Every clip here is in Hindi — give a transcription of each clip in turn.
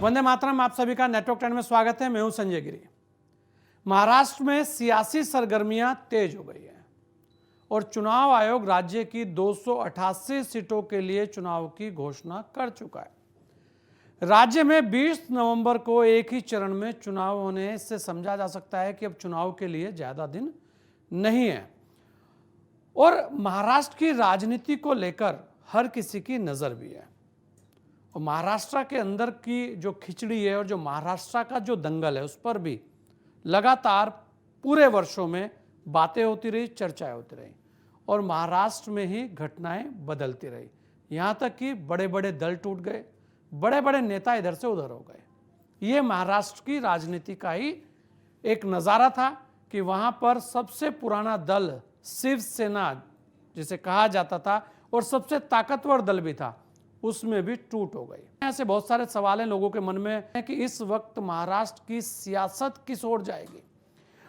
वंदे मातरम। आप सभी का नेटवर्क 10 में स्वागत है। मैं हूं संजय गिरी। महाराष्ट्र में सियासी सरगर्मियां तेज हो गई हैं और चुनाव आयोग राज्य की 288 सीटों के लिए चुनाव की घोषणा कर चुका है। राज्य में 20 नवंबर को एक ही चरण में चुनाव होने से समझा जा सकता है कि अब चुनाव के लिए ज्यादा दिन नहीं है और महाराष्ट्र की राजनीति को लेकर हर किसी की नजर भी है। और महाराष्ट्र के अंदर की जो खिचड़ी है और जो महाराष्ट्र का जो दंगल है उस पर भी लगातार पूरे वर्षों में बातें होती रही, चर्चाएं होती रही और महाराष्ट्र में ही घटनाएं बदलती रही। यहाँ तक कि बड़े बड़े दल टूट गए, बड़े बड़े नेता इधर से उधर हो गए। ये महाराष्ट्र की राजनीति का ही एक नज़ारा था कि वहाँ पर सबसे पुराना दल शिवसेना जिसे कहा जाता था और सबसे ताकतवर दल भी था, उसमें भी टूट हो गई। ऐसे बहुत सारे सवाल हैं लोगों के मन में है कि इस वक्त महाराष्ट्र की सियासत किस ओर जाएगी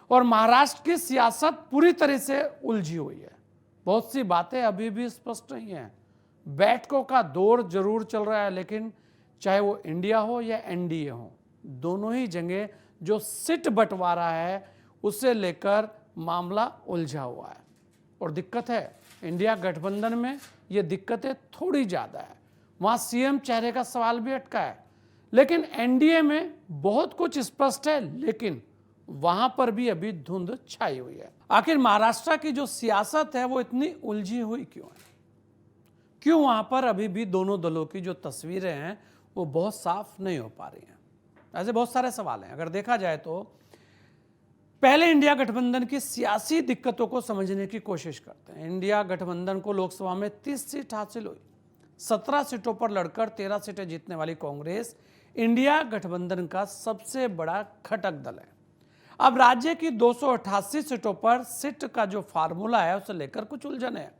और महाराष्ट्र की सियासत पूरी तरह से उलझी हुई है। बहुत सी बातें अभी भी स्पष्ट नहीं है। बैठकों का दौर जरूर चल रहा है, लेकिन चाहे वो इंडिया हो या एनडीए हो, दोनों ही जगह जो सीट बंटवारा है उसे लेकर मामला उलझा हुआ है और दिक्कत है। इंडिया गठबंधन में ये दिक्कतें थोड़ी ज्यादा है, वहां सीएम चेहरे का सवाल भी अटका है, लेकिन एनडीए में बहुत कुछ स्पष्ट है, लेकिन वहां पर भी अभी धुंध छाई हुई है। आखिर महाराष्ट्र की जो सियासत है वो इतनी उलझी हुई क्यों है? क्यों वहां पर अभी भी दोनों दलों की जो तस्वीरें हैं वो बहुत साफ नहीं हो पा रही हैं? ऐसे बहुत सारे सवाल हैं। अगर देखा जाए तो पहले इंडिया गठबंधन की सियासी दिक्कतों को समझने की कोशिश करते हैं। इंडिया गठबंधन को लोकसभा में 30 सीट हासिल हुई। 17 सीटों पर लड़कर 13 सीटें जीतने वाली कांग्रेस इंडिया गठबंधन का सबसे बड़ा घटक दल है। अब राज्य की 288 सीटों पर सीट का जो फार्मूला है उसे लेकर कुछ उलझन है,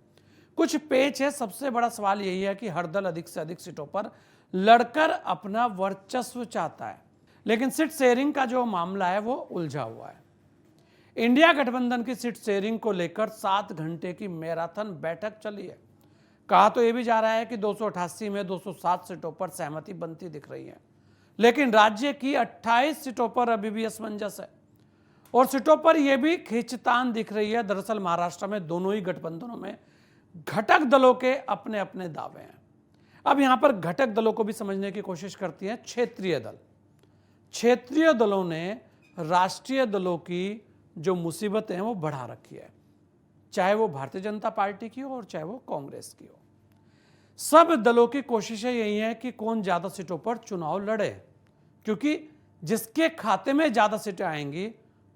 कुछ पेच है। सबसे बड़ा सवाल यही है कि हर दल अधिक से अधिक सीटों पर लड़कर अपना वर्चस्व चाहता है, लेकिन सीट शेयरिंग का जो मामला है वो उलझा हुआ है। इंडिया गठबंधन की सीट शेयरिंग को लेकर 7 घंटे की मैराथन बैठक चली है। कहा तो यह भी जा रहा है कि 288 में 207 सीटों पर सहमति बनती दिख रही है, लेकिन राज्य की 28 सीटों पर अभी भी असमंजस है और सीटों पर यह भी खींचतान दिख रही है। दरअसल महाराष्ट्र में दोनों ही गठबंधनों में घटक दलों के अपने अपने दावे हैं। अब यहां पर घटक दलों को भी समझने की कोशिश करती है क्षेत्रीय दल। क्षेत्रीय दलों ने राष्ट्रीय दलों की जो मुसीबतें हैं वो बढ़ा रखी है, चाहे वो भारतीय जनता पार्टी की हो और चाहे वो कांग्रेस की हो। सब दलों की कोशिशें यही है कि कौन ज्यादा सीटों पर चुनाव लड़े, क्योंकि जिसके खाते में ज्यादा सीटें आएंगी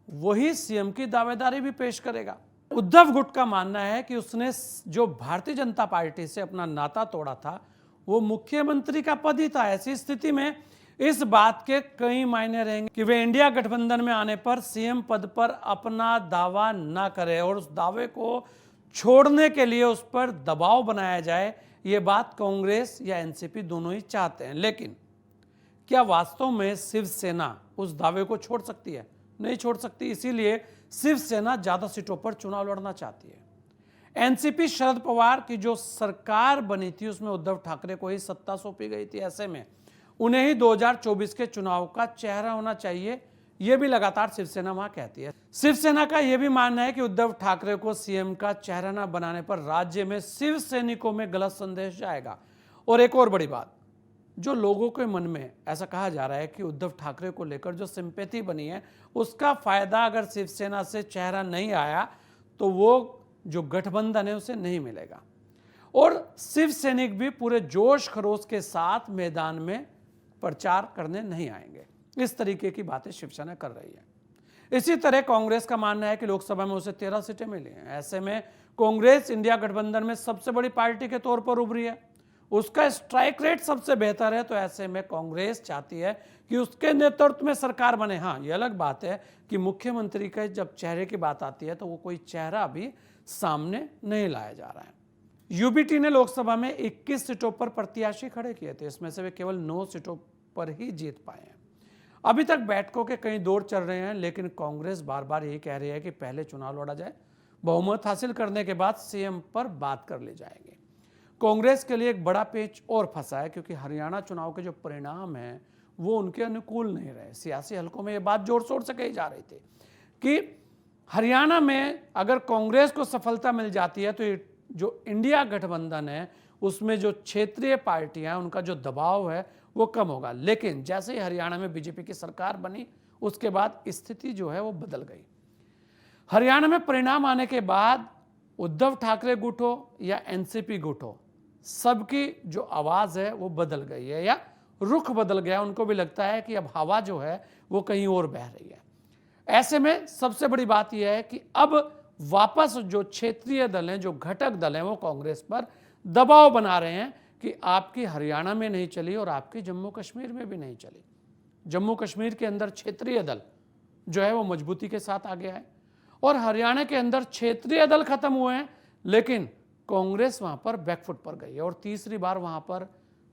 वही सीएम की दावेदारी भी पेश करेगा। उद्धव गुट का मानना है कि उसने जो भारतीय जनता पार्टी से अपना नाता तोड़ा था वो मुख्यमंत्री का पद ही था। ऐसी स्थिति में इस बात के कई मायने रहेंगे कि वे इंडिया गठबंधन में आने पर सीएम पद पर अपना दावा ना करे और उस दावे को छोड़ने के लिए उस पर दबाव बनाया जाए। ये बात कांग्रेस या एनसीपी दोनों ही चाहते हैं, लेकिन क्या वास्तव में शिवसेना उस दावे को छोड़ सकती है? नहीं छोड़ सकती। इसीलिए शिवसेना ज्यादा सीटों पर चुनाव लड़ना चाहती है। एनसीपी शरद पवार की जो सरकार बनी थी उसमें उद्धव ठाकरे को ही सत्ता सौंपी गई थी। ऐसे में उन्हें ही 2024 के चुनाव का चेहरा होना चाहिए, यह भी लगातार शिवसेना वहां कहती है। शिवसेना का यह भी मानना है कि उद्धव ठाकरे को सीएम का चेहरा न बनाने पर राज्य में शिव सैनिकों में गलत संदेश जाएगा। और एक और बड़ी बात, जो लोगों के मन में ऐसा कहा जा रहा है कि उद्धव ठाकरे को लेकर जो सिंपैथी बनी है उसका फायदा अगर शिवसेना से चेहरा नहीं आया तो वो जो गठबंधन है उसे नहीं मिलेगा और शिव सैनिक भी पूरे जोश खरोश के साथ मैदान में प्रचार करने नहीं आएंगे। इस तरीके की बातें शिवसेना कर रही है। इसी तरह कांग्रेस का मानना है कि लोकसभा में उसे 13 सीटें मिली हैं। ऐसे में कांग्रेस इंडिया गठबंधन में सबसे बड़ी पार्टी के तौर पर उभरी है, उसका स्ट्राइक रेट सबसे बेहतर है, तो ऐसे में कांग्रेस चाहती है कि उसके नेतृत्व में सरकार बने। हाँ, यह अलग बात है कि मुख्यमंत्री का जब चेहरे की बात आती है तो वो कोई चेहरा अभी सामने नहीं लाया जा रहा है। यूबीटी ने लोकसभा में 21 सीटों पर प्रत्याशी खड़े किए थे, इसमें से वे केवल 9 सीटों पर ही जीत पाए हैं। अभी तक बैठकों के कई दौर चल रहे हैं, लेकिन कांग्रेस बार बार यही कह रही है कि पहले चुनाव लड़ा जाए, बहुमत हासिल करने के बाद सीएम पर बात कर ली जाएगी। कांग्रेस के लिए एक बड़ा पेच और फंसा है, क्योंकि हरियाणा चुनाव के जो परिणाम हैं वो उनके अनुकूल नहीं रहे। सियासी हलकों में ये बात जोर शोर से कही जा रही थी कि हरियाणा में अगर कांग्रेस को सफलता मिल जाती है तो ये जो इंडिया गठबंधन है उसमें जो क्षेत्रीय पार्टियां उनका जो दबाव है वो कम होगा। लेकिन जैसे ही हरियाणा में बीजेपी की सरकार बनी उसके बाद स्थिति जो है वो बदल गई। हरियाणा में परिणाम आने के बाद उद्धव ठाकरे गुट हो या एनसीपी गुट हो, सबकी जो आवाज है वो बदल गई है या रुख बदल गया। उनको भी लगता है कि अब हवा जो है वो कहीं और बह रही है। ऐसे में सबसे बड़ी बात यह है कि अब वापस जो क्षेत्रीय दल हैं, जो घटक दल हैं, वो कांग्रेस पर दबाव बना रहे हैं कि आपकी हरियाणा में नहीं चली और आपकी जम्मू कश्मीर में भी नहीं चली। जम्मू कश्मीर के अंदर क्षेत्रीय दल जो है वो मजबूती के साथ आ गया है और हरियाणा के अंदर क्षेत्रीय दल खत्म हुए हैं, लेकिन कांग्रेस वहां पर बैकफुट पर गई है और तीसरी बार वहां पर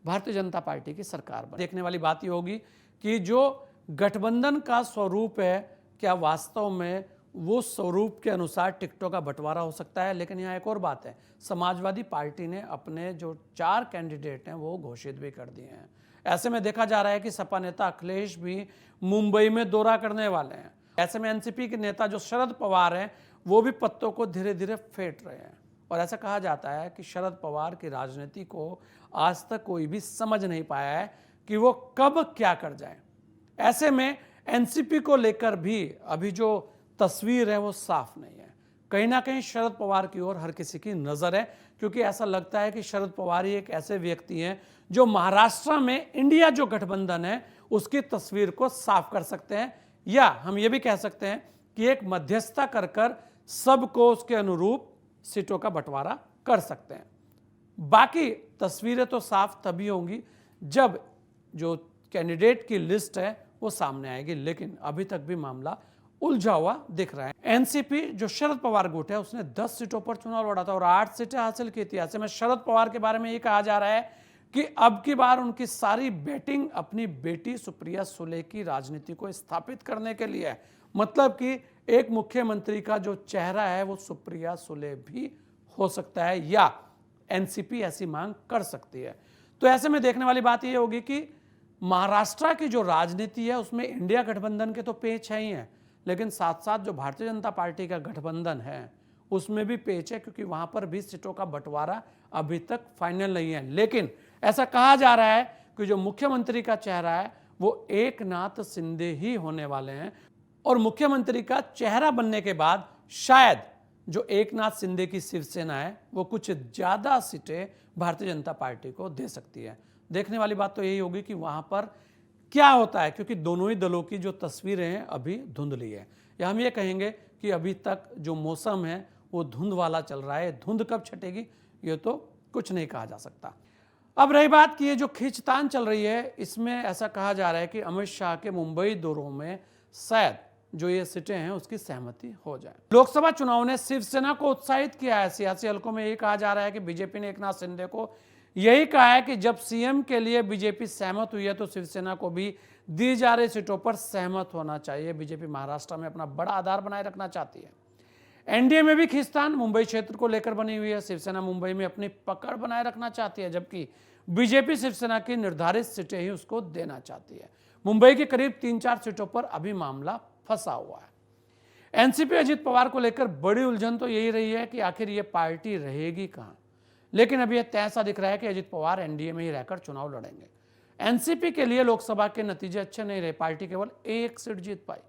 भारतीय जनता पार्टी की सरकार बनी। देखने वाली बात यह होगी कि जो गठबंधन का स्वरूप है क्या वास्तव में वो स्वरूप के अनुसार टिकटों का बंटवारा हो सकता है। लेकिन यहाँ एक और बात है, समाजवादी पार्टी ने अपने जो 4 कैंडिडेट हैं वो घोषित भी कर दिए हैं। ऐसे में देखा जा रहा है कि सपा नेता अखिलेश भी मुंबई में दौरा करने वाले हैं। ऐसे में एनसीपी के नेता जो शरद पवार हैं वो भी पत्तों को धीरे धीरे फेंट रहे हैं और ऐसा कहा जाता है कि शरद पवार की राजनीति को आज तक कोई भी समझ नहीं पाया है कि वो कब क्या कर जाए। ऐसे में एनसीपी को लेकर भी अभी जो तस्वीर है वो साफ नहीं है। कहीं ना कहीं शरद पवार की ओर हर किसी की नजर है, क्योंकि ऐसा लगता है कि शरद पवार ही एक ऐसे व्यक्ति हैं जो महाराष्ट्र में इंडिया जो गठबंधन है उसकी तस्वीर को साफ कर सकते हैं, या हम ये भी कह सकते हैं कि एक मध्यस्थता कर कर सबको उसके अनुरूप सीटों का बंटवारा कर सकते हैं। बाकी तस्वीरें तो साफ तभी होंगी जब जो कैंडिडेट की लिस्ट है वो सामने आएगी, लेकिन अभी तक भी मामला उलझा हुआ दिख रहा है। एनसीपी जो शरद पवार गुट है उसने 10 सीटों पर चुनाव लड़ा था और 8 सीटें हासिल की थी। ऐसे में शरद पवार के बारे में ये कहा जा रहा है कि अब की बार उनकी सारी बैटिंग अपनी बेटी सुप्रिया सुले की राजनीति को स्थापित करने के लिए है। मतलब कि एक मुख्यमंत्री का जो चेहरा है वो सुप्रिया सुले भी हो सकता है या एनसीपी ऐसी मांग कर सकती है। तो ऐसे में देखने वाली बात यह होगी कि महाराष्ट्र की जो राजनीति है उसमें इंडिया गठबंधन के तो पेच है ही हैं, लेकिन साथ साथ जो भारतीय जनता पार्टी का गठबंधन है उसमें भी पेच है, क्योंकि वहां पर भी सीटों का बंटवारा अभी तक फाइनल नहीं है। लेकिन ऐसा कहा जा रहा है कि जो मुख्यमंत्री का चेहरा है वो एकनाथ शिंदे ही होने वाले हैं और मुख्यमंत्री का चेहरा बनने के बाद शायद जो एकनाथ शिंदे की शिवसेना है वो कुछ ज्यादा सीटें भारतीय जनता पार्टी को दे सकती है। देखने वाली बात तो यही होगी कि वहां पर क्या होता है, क्योंकि दोनों ही दलों की जो तस्वीरें हैं अभी धुंधली है, या हम ये कहेंगे कि अभी तक जो मौसम है वो धुंध वाला चल रहा है। धुंध कब छटेगी ये तो कुछ नहीं कहा जा सकता। अब रही बात कि ये जो खींचतान चल रही है इसमें ऐसा कहा जा रहा है कि अमित शाह के मुंबई दौरों में शायद जो ये सीटें हैं उसकी सहमति हो जाए। लोकसभा चुनाव ने शिवसेना को उत्साहित किया है। सियासी हलकों में ये कहा जा रहा है कि बीजेपी ने एकनाथ शिंदे को यही कहा है कि जब सीएम के लिए बीजेपी सहमत हुई है तो शिवसेना को भी दी जा रही सीटों पर सहमत होना चाहिए। बीजेपी महाराष्ट्र में अपना बड़ा आधार बनाए रखना चाहती है। एनडीए में भी खींचतान मुंबई क्षेत्र को लेकर बनी हुई है। शिवसेना मुंबई में अपनी पकड़ बनाए रखना चाहती है, जबकि बीजेपी शिवसेना की निर्धारित सीटें ही उसको देना चाहती है। मुंबई की करीब 3-4 सीटों पर अभी मामला फंसा हुआ है। एनसीपी अजित पवार को लेकर बड़ी उलझन तो यही रही है कि आखिर ये पार्टी रहेगी कहां, लेकिन अब यह तय सा दिख रहा है कि अजित पवार एनडीए में ही रहकर चुनाव लड़ेंगे। एनसीपी के लिए लोकसभा के नतीजे अच्छे नहीं रहे, पार्टी केवल 1 सीट जीत पाई,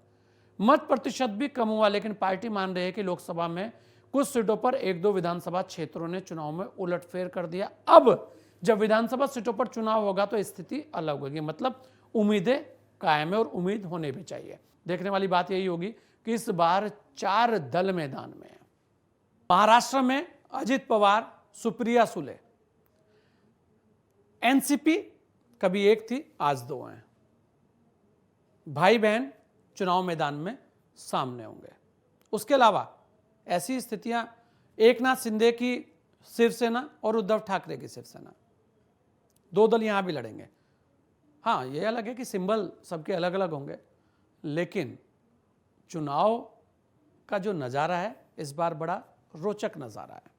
मत प्रतिशत भी कम हुआ, लेकिन पार्टी मान रही है कि लोकसभा में कुछ सीटों पर 1-2 विधानसभा क्षेत्रों ने चुनाव में उलटफेर कर दिया। अब जब विधानसभा सीटों पर चुनाव होगा तो स्थिति अलग होगी, मतलब उम्मीदें कायम है और उम्मीद होने भी चाहिए। देखने वाली बात यही होगी कि इस बार 4 दल मैदान में है। महाराष्ट्र में अजित पवार, सुप्रिया सुले। एनसीपी कभी 1 थी, आज 2 हैं। भाई बहन चुनाव मैदान में सामने होंगे। उसके अलावा ऐसी स्थितियां एकनाथ शिंदे की शिवसेना और उद्धव ठाकरे की शिवसेना, 2 दल यहां भी लड़ेंगे। हाँ, यह अलग है कि सिंबल सबके अलग अलग होंगे, लेकिन चुनाव का जो नज़ारा है इस बार बड़ा रोचक नज़ारा है।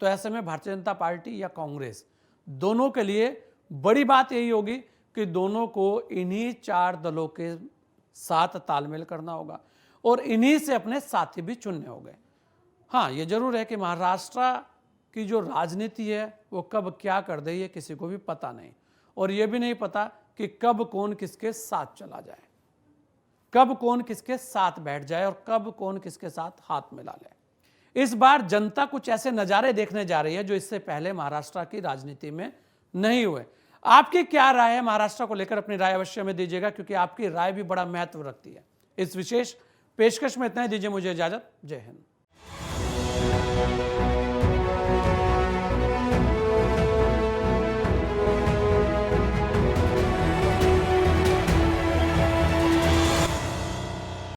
तो ऐसे में भारतीय जनता पार्टी या कांग्रेस दोनों के लिए बड़ी बात यही होगी कि दोनों को इन्हीं 4 दलों के साथ तालमेल करना होगा और इन्हीं से अपने साथी भी चुनने होंगे। हाँ, ये जरूर है कि महाराष्ट्र की जो राजनीति है वो कब क्या कर दे ये किसी को भी पता नहीं, और ये भी नहीं पता कि कब कौन किसके साथ चला जाए, कब कौन किसके साथ बैठ जाए और कब कौन किसके साथ हाथ मिला ले। इस बार जनता कुछ ऐसे नज़ारे देखने जा रही है जो इससे पहले महाराष्ट्र की राजनीति में नहीं हुए। आपकी क्या राय है महाराष्ट्र को लेकर? अपनी राय अवश्य में दीजिएगा, क्योंकि आपकी राय भी बड़ा महत्व रखती है। इस विशेष पेशकश में इतना ही, दीजिए मुझे इजाजत। जय हिंद।